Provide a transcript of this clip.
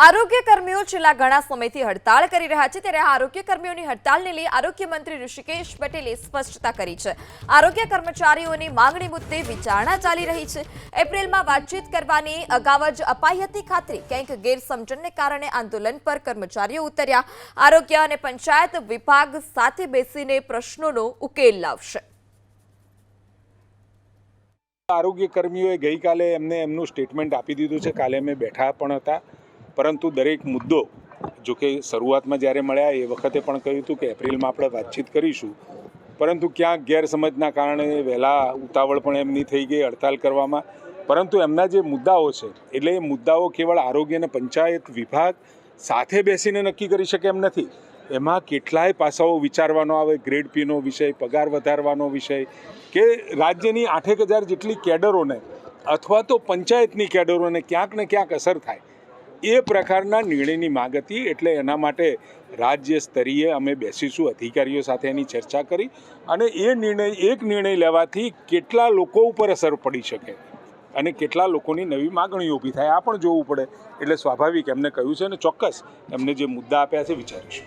આરોગ્ય કર્મીઓ છેલ્લા ઘણા સમયથી હડતાળ કરી રહ્યા છે ત્યારે આરોગ્ય કર્મીઓની હડતાળને લઈ આરોગ્ય મંત્રી ઋષિકેશ પટેલે સ્પષ્ટતા કરી છે। આરોગ્ય કર્મચારીઓની માંગણી મુદ્દે વિચારણા ચાલી રહી છે। એપ્રિલમાં વાતચીત કરવાની અગાઉ જ અપાઈ હતી ખાતરી, કંઈક ગેરસમજણને કારણે આંદોલન પર કર્મચારીઓ ઉતર્યા। આરોગ્ય અને પંચાયત વિભાગ સાથે બેસીને પ્રશ્નોનો ઉકેલ લાવશે। આરોગ્ય કર્મીઓએ ગઈકાલે એમને એમનું સ્ટેટમેન્ટ આપી દીધું છે। કાલે અમે બેઠા પણ હતા, પરંતુ દરેક મુદ્દો જો કે શરૂઆતમાં જ્યારે મળ્યા એ વખતે પણ કહ્યું હતું કે એપ્રિલમાં આપણે વાતચીત કરીશું, પરંતુ ક્યાંક ગેરસમજના કારણે વહેલા ઉતાવળ પણ એમની થઈ ગઈ હડતાલ કરવામાં। પરંતુ એમના જે મુદ્દાઓ છે એટલે એ મુદ્દાઓ કેવળ આરોગ્ય અને પંચાયત વિભાગ સાથે બેસીને નક્કી કરી શકે એમ નથી। એમાં કેટલાય પાસાઓ વિચારવાનો આવે, ગ્રેડ પીનો વિષય, પગાર વધારવાનો વિષય, કે રાજ્યની 8,000 જેટલી કેડરોને અથવા તો પંચાયતની કેડરોને ક્યાંક ને ક્યાંક અસર થાય એ પ્રકારના નિર્ણયની માંગ હતી। એટલે એના માટે રાજ્ય સ્તરીય અમે બેસીશું, અધિકારીઓ સાથે એની ચર્ચા કરી અને એક નિર્ણય લેવાથી કેટલા લોકો ઉપર અસર પડી શકે અને કેટલા લોકોની નવી માગણીઓ ઊભી થાય આ પણ જોવું પડે। એટલે સ્વાભાવિક એમને કહ્યું છે અને ચોક્કસ એમને જે મુદ્દા આપ્યા છે વિચારીશું।